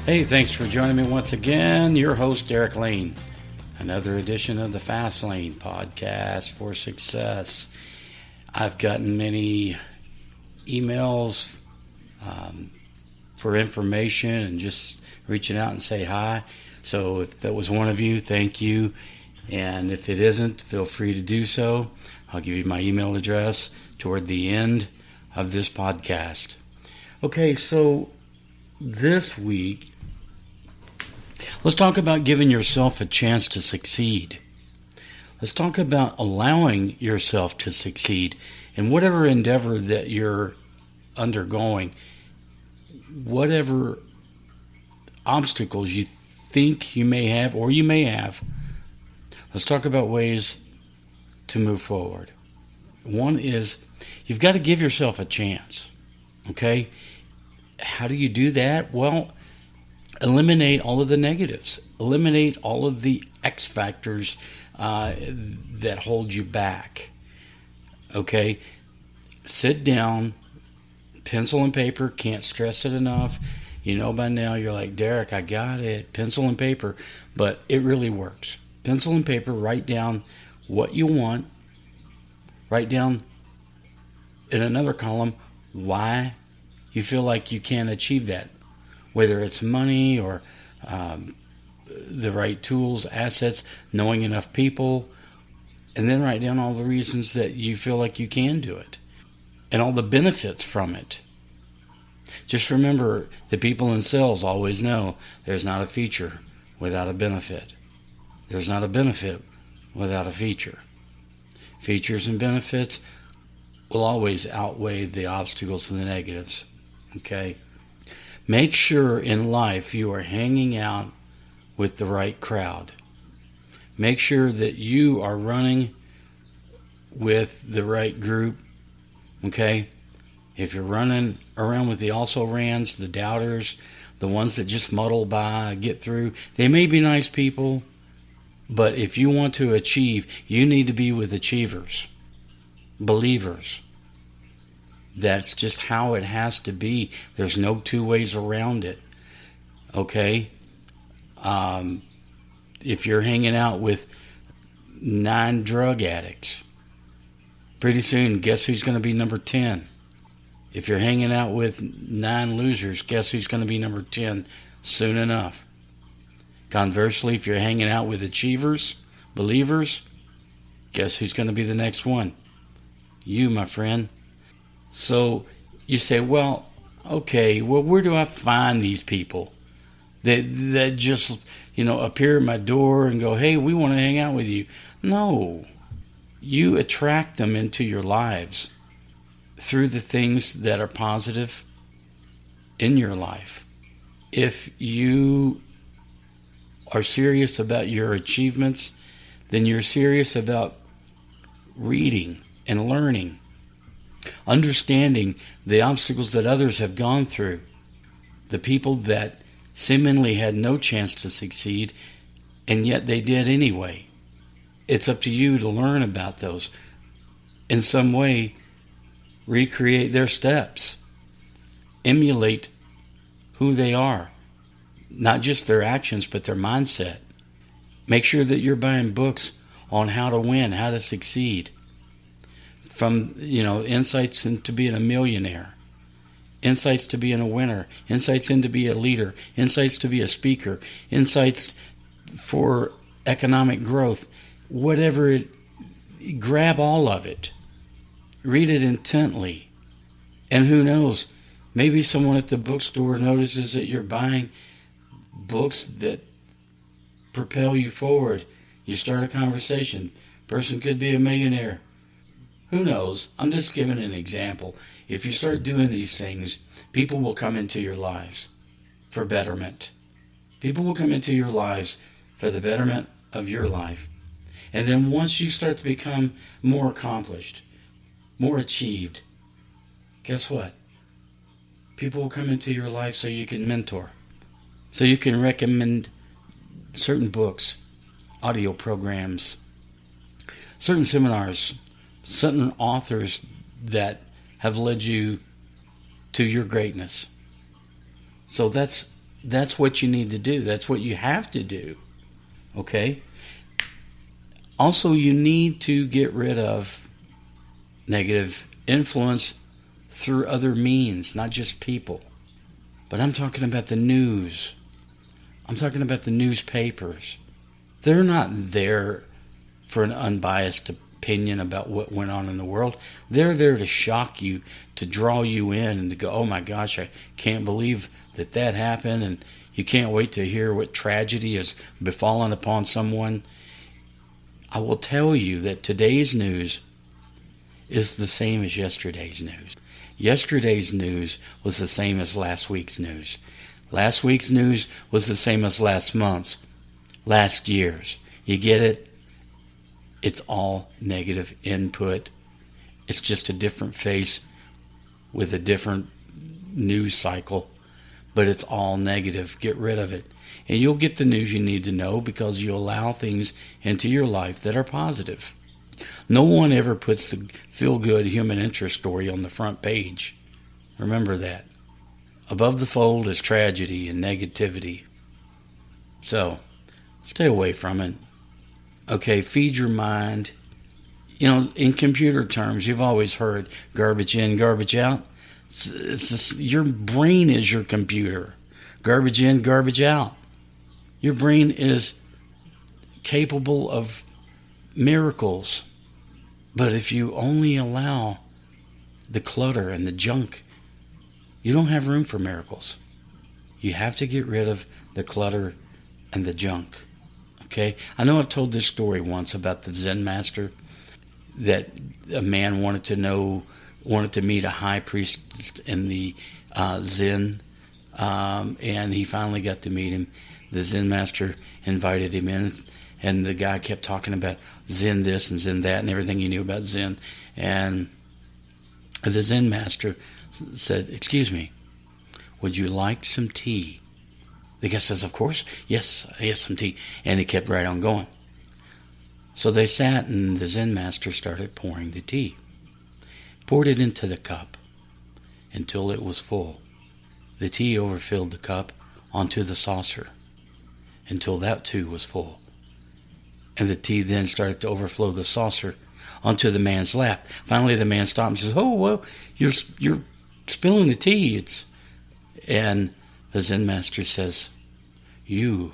Hey, thanks for joining me once again. Your host, Derek Lane. Another edition of the Fast Lane podcast for success. I've gotten many emails for information and just reaching out and say hi. So if that was one of you, thank you. And if it isn't, feel free to do so. I'll give you my email address toward the end of this podcast. Okay, so this week, let's talk about giving yourself a chance to succeed. Let's talk about allowing yourself to succeed in whatever endeavor that you're undergoing, whatever obstacles you think you may have or you may have. Let's talk about ways to move forward. One is you've got to give yourself a chance. Okay? How do you do that? Well, eliminate all of the negatives. Eliminate all of the X factors that hold you back. Okay? Sit down, pencil and paper, can't stress it enough. You know by now, you're like, Derek, I got it, pencil and paper. But it really works. Pencil and paper, write down what you want. Write down in another column why you feel like you can't achieve that. Whether it's money or the right tools, assets, knowing enough people. And then write down all the reasons that you feel like you can do it. And all the benefits from it. Just remember, the people in sales always know there's not a feature without a benefit. There's not a benefit without a feature. Features and benefits will always outweigh the obstacles and the negatives. Okay? Make sure in life you are hanging out with the right crowd. Make sure that you are running with the right group. Okay? If you're running around with the also-rans, the doubters, the ones that just muddle by, get through, they may be nice people, but if you want to achieve, you need to be with achievers, believers. That's just how it has to be. There's no two ways around it. Okay? If you're hanging out with 9 drug addicts, pretty soon, guess who's going to be number 10? If you're hanging out with 9 losers, guess who's going to be number 10 soon enough? Conversely, if you're hanging out with achievers, believers, guess who's going to be the next one? You, my friend. So you say, well, okay, well, where do I find these people that just, appear at my door and go, hey, we want to hang out with you? No. You attract them into your lives through the things that are positive in your life. If you are serious about your achievements, then you're serious about reading and learning, understanding the obstacles that others have gone through, the people that seemingly had no chance to succeed, and yet they did anyway. It's up to you to learn about those. In some way, recreate their steps. Emulate who they are. Not just their actions, but their mindset. Make sure that you're buying books on how to win, how to succeed. From, insights into being a millionaire. Insights to being a winner. Insights into being a leader. Insights to be a speaker. Insights for economic growth. Whatever it, grab all of it. Read it intently. And who knows, maybe someone at the bookstore notices that you're buying books that propel you forward. You start a conversation. Person could be a millionaire. Who knows? I'm just giving an example. If you start doing these things, people will come into your lives for betterment. People will come into your lives for the betterment of your life. And then once you start to become more accomplished, more achieved, guess what? People will come into your life so you can mentor, so you can recommend certain books, audio programs, certain seminars, certain authors that have led you to your greatness. So that's That's what you need to do. That's what you have to do. Okay? Also, you need to get rid of negative influence through other means, not just people. But I'm talking about the news. I'm talking about the newspapers. They're not there for an unbiased opinion about what went on in the world. They're there to shock you, to draw you in, and to go, oh my gosh, I can't believe that happened, and you can't wait to hear what tragedy has befallen upon someone. I will tell you that today's news is the same as yesterday's news. Yesterday's news was the same as last week's news. Last week's news was the same as last month's, last year's. You get it? It's all negative input. It's just a different face with a different news cycle, but it's all negative. Get rid of it. And you'll get the news you need to know because you allow things into your life that are positive. No one ever puts the feel-good human interest story on the front page. Remember that. Above the fold is tragedy and negativity. So, stay away from it. Okay, feed your mind. You know, in computer terms, you've always heard garbage in, garbage out. Your brain is your computer. Garbage in, garbage out. Your brain is capable of miracles. But if you only allow the clutter and the junk, you don't have room for miracles. You have to get rid of the clutter and the junk. Okay? I know I've told this story once about the Zen master, that a man wanted to meet a high priest in the Zen, and he finally got to meet him. The Zen master invited him in, and the guy kept talking about Zen this and Zen that and everything he knew about Zen. And the Zen master said, excuse me, would you like some tea? The guy says, of course, yes, some tea. And he kept right on going. So they sat, and the Zen master started pouring the tea. Poured it into the cup until it was full. The tea overfilled the cup onto the saucer until that too was full. And the tea then started to overflow the saucer onto the man's lap. Finally, the man stopped and says, oh, well, you're spilling the tea. And the Zen master says, you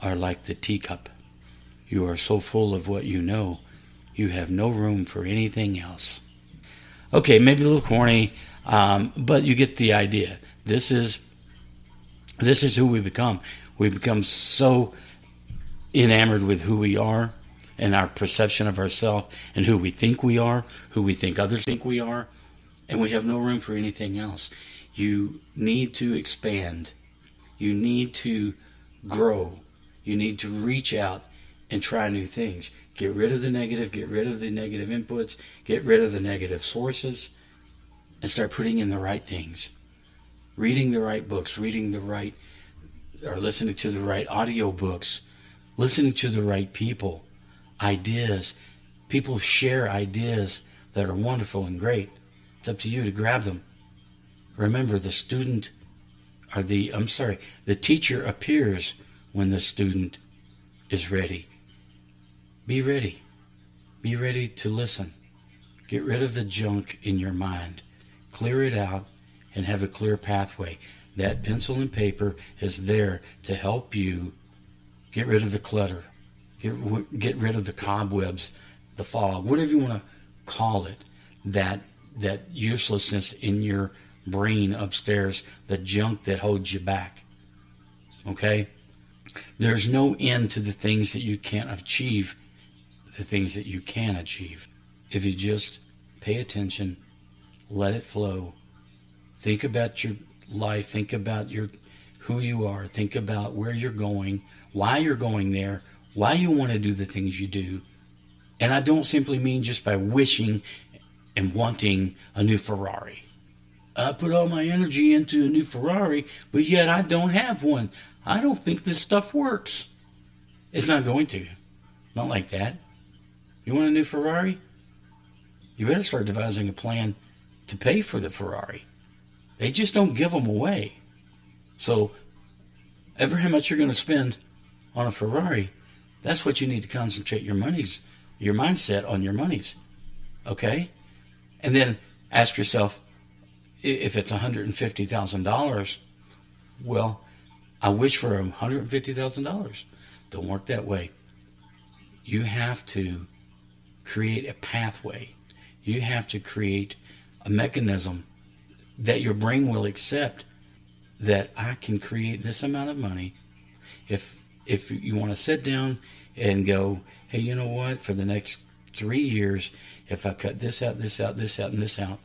are like the teacup. You are so full of what you know, you have no room for anything else. Okay, maybe a little corny, but you get the idea. This is who we become. We become so enamored with who we are and our perception of ourselves and who we think we are, who we think others think we are, and we have no room for anything else. You need to expand. You need to grow. You need to reach out and try new things. Get rid of the negative, get rid of the negative inputs, get rid of the negative sources, and start putting in the right things. Reading the right books, or listening to the right audio books, listening to the right people, ideas. People share ideas that are wonderful and great. It's up to you to grab them. Remember, the teacher appears when the student is ready. Be ready. Be ready to listen. Get rid of the junk in your mind. Clear it out and have a clear pathway. That pencil and paper is there to help you get rid of the clutter. Get rid of the cobwebs, the fog, whatever you want to call it, that uselessness in your brain upstairs, the junk that holds you back. Okay? There's no end to the things that you can't achieve, the things that you can achieve. If you just pay attention, let it flow, think about your life, think about who you are, think about where you're going, why you're going there, why you want to do the things you do. And I don't simply mean just by wishing and wanting a new Ferrari. I put all my energy into a new Ferrari, but yet I don't have one. I don't think this stuff works. It's not going to. Not like that. You want a new Ferrari? You better start devising a plan to pay for the Ferrari. They just don't give them away. So ever how much you're going to spend on a Ferrari, that's what you need to concentrate your mindset on your monies. Okay? And then ask yourself, if it's $150,000, well, I wish for $150,000. Don't work that way. You have to create a pathway. You have to create a mechanism that your brain will accept, that I can create this amount of money. If you want to sit down and go, hey, you know what, for the next 3 years, if I cut this out, this out, this out, and this out,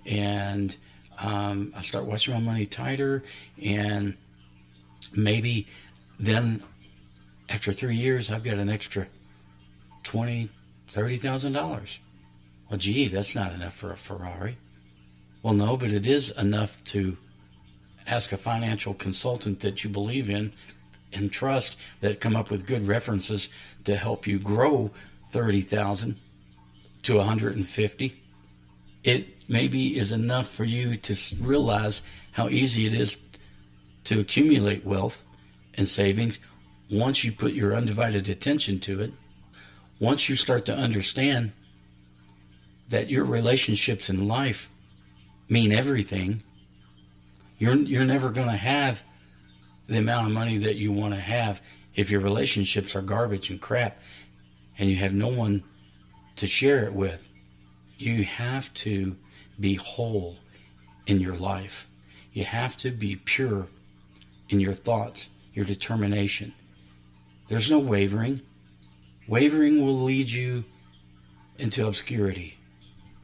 and I start watching my money tighter, and maybe then after 3 years I've got an extra $20,000-$30,000. Well, gee, that's not enough for a Ferrari. Well, no, but it is enough to ask a financial consultant that you believe in and trust, that come up with good references to help you grow 30,000 to 150. It maybe is enough for you to realize how easy it is to accumulate wealth and savings once you put your undivided attention to it. Once you start to understand that your relationships in life mean everything, you're never going to have the amount of money that you want to have if your relationships are garbage and crap and you have no one to share it with. You have to be whole in your life. You have to be pure in your thoughts, your determination. There's no wavering. Wavering will lead you into obscurity.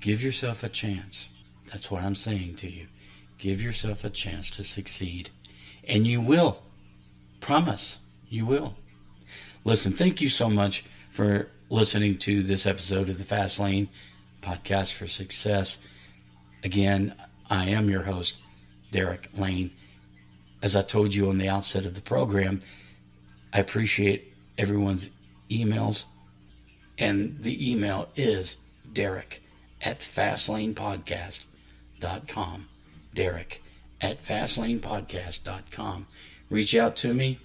Give yourself a chance. That's what I'm saying to you. Give yourself a chance to succeed. And you will. Promise. You will. Listen, thank you so much for listening to this episode of the Fast Lane Podcast for Success. Again, I am your host, Derek Lane. As I told you on the outset of the program, I appreciate everyone's emails. And the email is Derek@FastLanePodcast.com. Derek@FastLanePodcast.com. Reach out to me.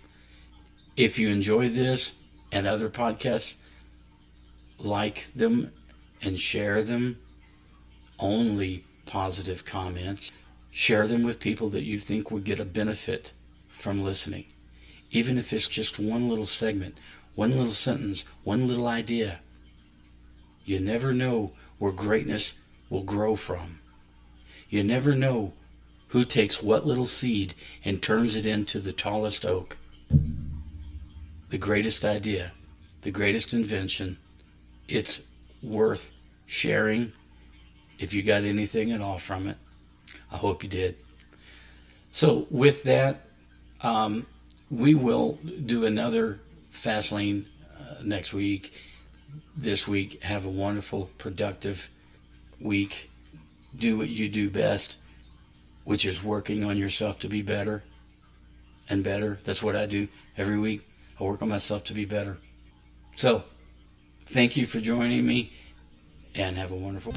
If you enjoy this and other podcasts, like them and share them. Only positive comments. Share them with people that you think would get a benefit from listening. Even if it's just one little segment, one little sentence, one little idea. You never know where greatness will grow from. You never know who takes what little seed and turns it into the tallest oak. The greatest idea, the greatest invention, it's worth sharing. If you got anything at all from it, I hope you did. So with that, we will do another Fast Lane next week. This week, have a wonderful, productive week. Do what you do best, which is working on yourself to be better and better. That's what I do every week. I work on myself to be better. So, thank you for joining me, and have a wonderful